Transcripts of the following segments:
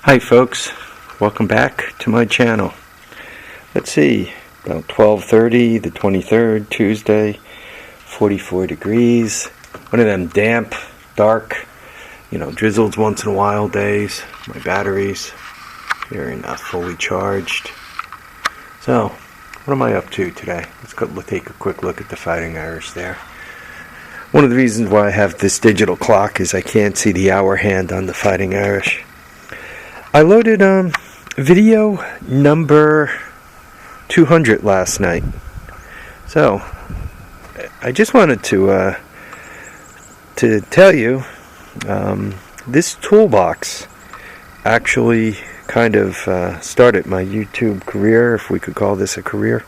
Hi folks, welcome back to my channel. Let's see, about 12:30, the 23rd, Tuesday, 44 degrees. One of them damp, dark, drizzles once in a while days. My batteries here are not fully charged. So, what am I up to today? Let's take a quick look at the Fighting Irish there. One of the reasons why I have this digital clock is I can't see the hour hand on the Fighting Irish. I loaded video number 200 last night. So, I just wanted to tell you, this toolbox actually kind of started my YouTube career, if we could call this a career.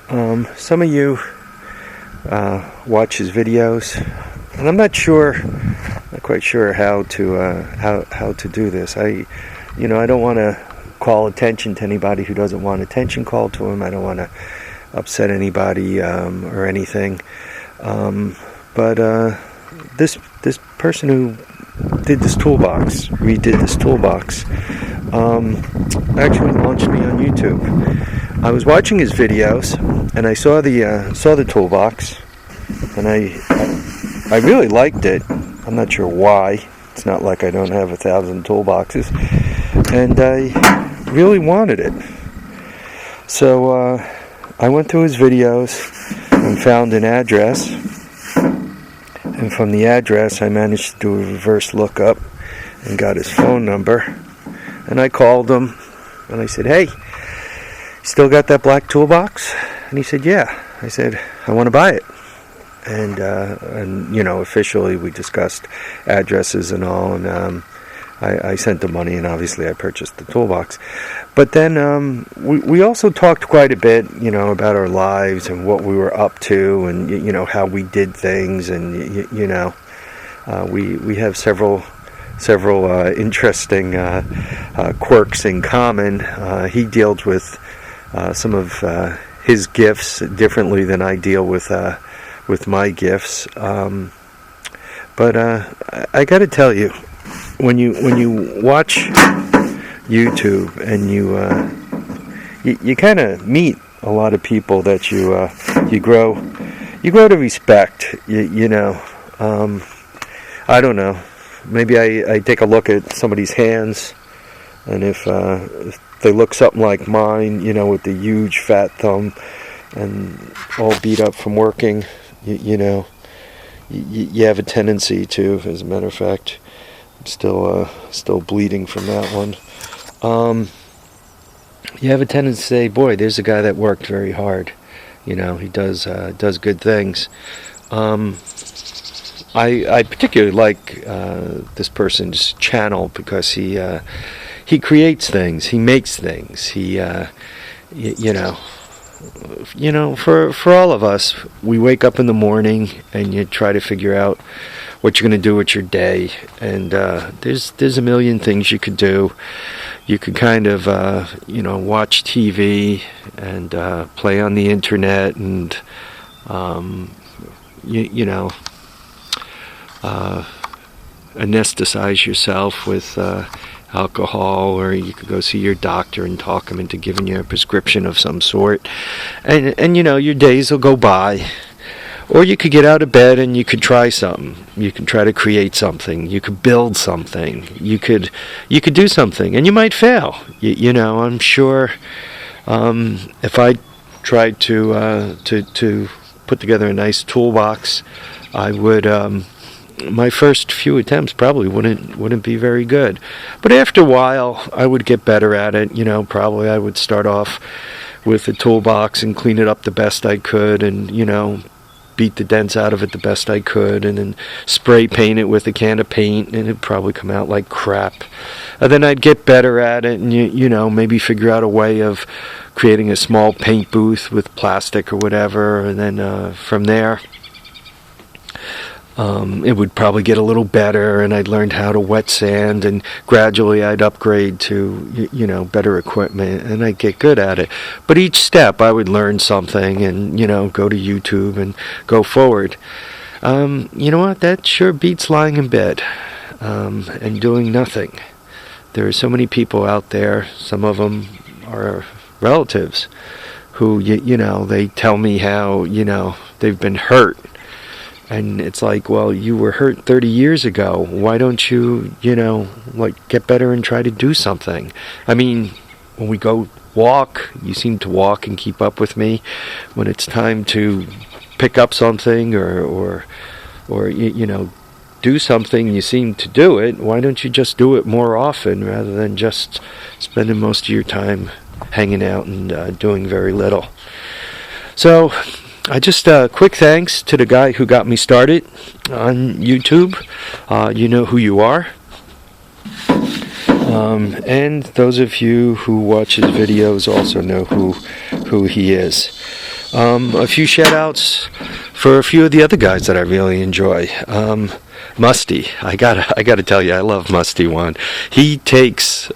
Some of you watch his videos, and I'm not quite sure how to do this. I don't want to call attention to anybody who doesn't want attention called to him. I don't want to upset anybody or anything. But this person who redid this toolbox, actually launched me on YouTube. I was watching his videos, and I saw the toolbox, and I really liked it. I'm not sure why. It's not like I don't have 1,000 toolboxes, and I really wanted it. So I went through his videos and found an address, and from the address I managed to do a reverse lookup and got his phone number, and I called him and I said, "Hey, still got that black toolbox?" And he said, "Yeah." I said, "I want to buy it." And officially we discussed addresses and all, and I sent the money, and obviously I purchased the toolbox. But then we also talked quite a bit, about our lives and what we were up to, and how we did things, and we have several interesting quirks in common. He deals with some of his gifts differently than I deal with my gifts, but I got to tell you, when you watch YouTube and you kind of meet a lot of people that you grow to respect. I don't know. Maybe I take a look at somebody's hands, and if they look something like mine, with the huge fat thumb and all beat up from working. You have a tendency to, as a matter of fact, I'm still bleeding from that one. You have a tendency to say, "Boy, there's a guy that worked very hard. He does good things." I particularly like this person's channel because he creates things, he makes things, for all of us, we wake up in the morning and you try to figure out what you're going to do with your day, and there's a million things you could do. You could kind of watch TV and play on the internet, and anesthetize yourself with alcohol, or you could go see your doctor and talk him into giving you a prescription of some sort, and your days will go by. Or you could get out of bed and you could try something. You could try to create something. You could build something. You could do something, and you might fail. I'm sure if I tried to put together a nice toolbox, I would. My first few attempts probably wouldn't be very good, but after a while I would get better at it. Probably I would start off with a toolbox and clean it up the best I could, and beat the dents out of it the best I could, and then spray paint it with a can of paint, and it'd probably come out like crap. And then I'd get better at it, and maybe figure out a way of creating a small paint booth with plastic or whatever, and then from there it would probably get a little better, and I'd learned how to wet sand, and gradually I'd upgrade to better equipment, and I'd get good at it. But each step I would learn something, and go to YouTube and go forward. You know what? That sure beats lying in bed and doing nothing. There are so many people out there, some of them are relatives, who, they tell me how, they've been hurt. And it's like, well, you were hurt 30 years ago. Why don't you, get better and try to do something? I mean, when we go walk, you seem to walk and keep up with me. When it's time to pick up something or do something, you seem to do it. Why don't you just do it more often rather than just spending most of your time hanging out and doing very little? So I just quick thanks to the guy who got me started on YouTube. You know who you are. And those of you who watch his videos also know who he is. A few shout outs for a few of the other guys that I really enjoy. Musty, I gotta tell you, I love Musty One. He takes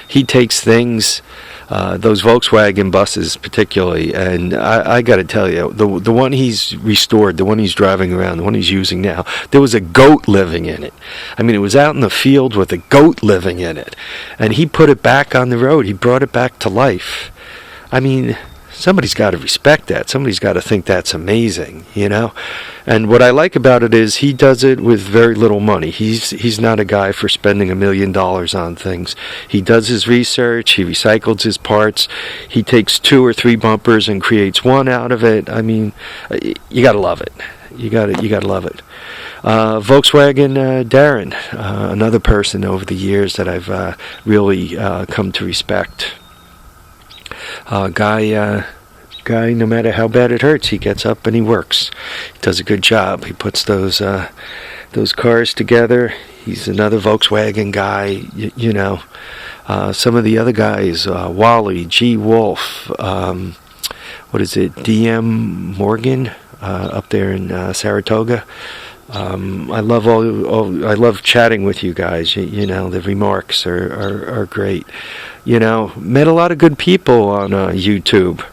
things, those Volkswagen buses particularly, and I got to tell you, the one he's restored, the one he's driving around, the one he's using now, there was a goat living in it. I mean, it was out in the field with a goat living in it, and he put it back on the road. He brought it back to life. I mean, somebody's got to respect that. Somebody's got to think that's amazing, And what I like about it is he does it with very little money. He's not a guy for spending $1 million on things. He does his research. He recycles his parts. He takes 2 or 3 bumpers and creates one out of it. I mean, you got to love it. You got to love it. Volkswagen Darren, another person over the years that I've really come to respect. Guy, no matter how bad it hurts, he gets up and he works. He does a good job. He puts those cars together. He's another Volkswagen guy, some of the other guys, Wally, G. Wolf, DM Morgan, up there in Saratoga. I love chatting with you guys. The remarks are great. Met a lot of good people on YouTube.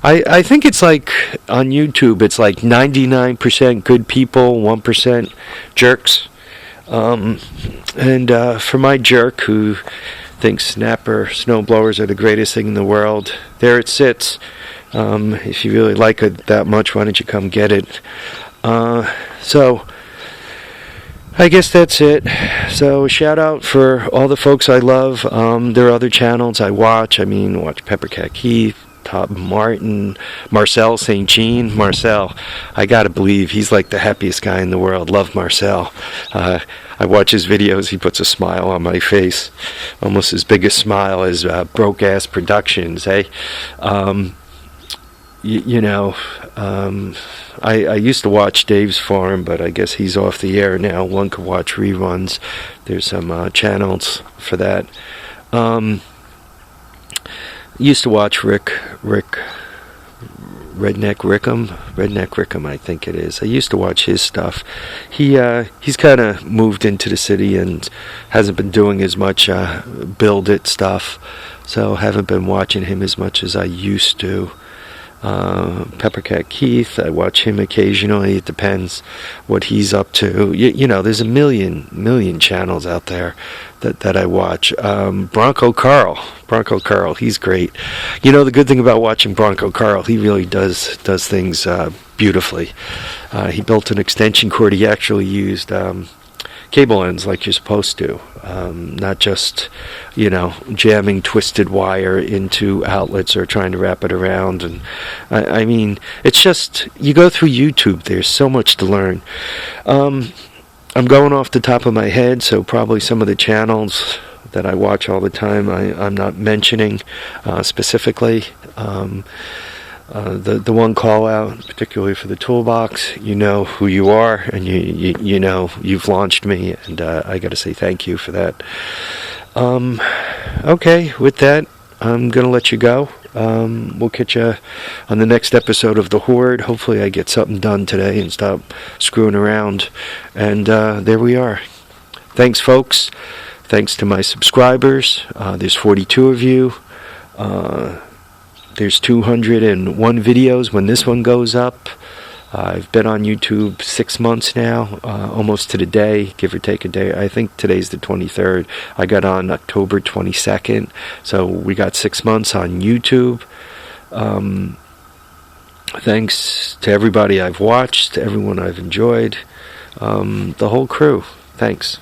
I think it's like on YouTube, it's like 99% good people, 1% jerks. And for my jerk who thinks snapper snowblowers are the greatest thing in the world, there it sits. If you really like it that much, why don't you come get it? So I guess that's it. So shout out for all the folks I love. There are other channels I watch. Watch Peppercat Keith, Todd Martin, Marcel St. Jean. Marcel, I gotta believe he's like the happiest guy in the world. Love Marcel. I watch his videos. He puts a smile on my face, almost as big a smile as Broke Ass Productions. Hey, I used to watch Dave's Farm, but I guess he's off the air now. One could watch reruns. There's some channels for that. Used to watch Rick Redneck Rickham, I think it is. I used to watch his stuff. He's kind of moved into the city and hasn't been doing as much Build It stuff, so haven't been watching him as much as I used to. Peppercat Keith, I watch him occasionally. It depends what he's up to. There's a million channels out there that I watch. Bronco Carl, he's great. The good thing about watching Bronco Carl, he really does things beautifully. He built an extension cord. He actually used cable ends like you're supposed to, not just jamming twisted wire into outlets or trying to wrap it around. And I mean, it's just, you go through YouTube, there's so much to learn. I'm going off the top of my head, so probably some of the channels that I watch all the time I'm not mentioning specifically. The one call out, particularly for the toolbox, you know who you are, and you know you've launched me, and I got to say thank you for that. Okay, with that, I'm gonna let you go. We'll catch you on the next episode of The Horde. Hopefully I get something done today and stop screwing around. And there we are. Thanks, folks. Thanks to my subscribers. There's 42 of you. There's 201 videos when this one goes up. I've been on YouTube 6 months now, almost to the day, give or take a day. I think today's the 23rd. I got on October 22nd, so we got 6 months on YouTube. Thanks to everybody I've watched, to everyone I've enjoyed, the whole crew. Thanks.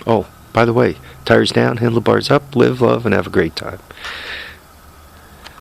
Oh, by the way, tires down, handlebars up, live, love, and have a great time.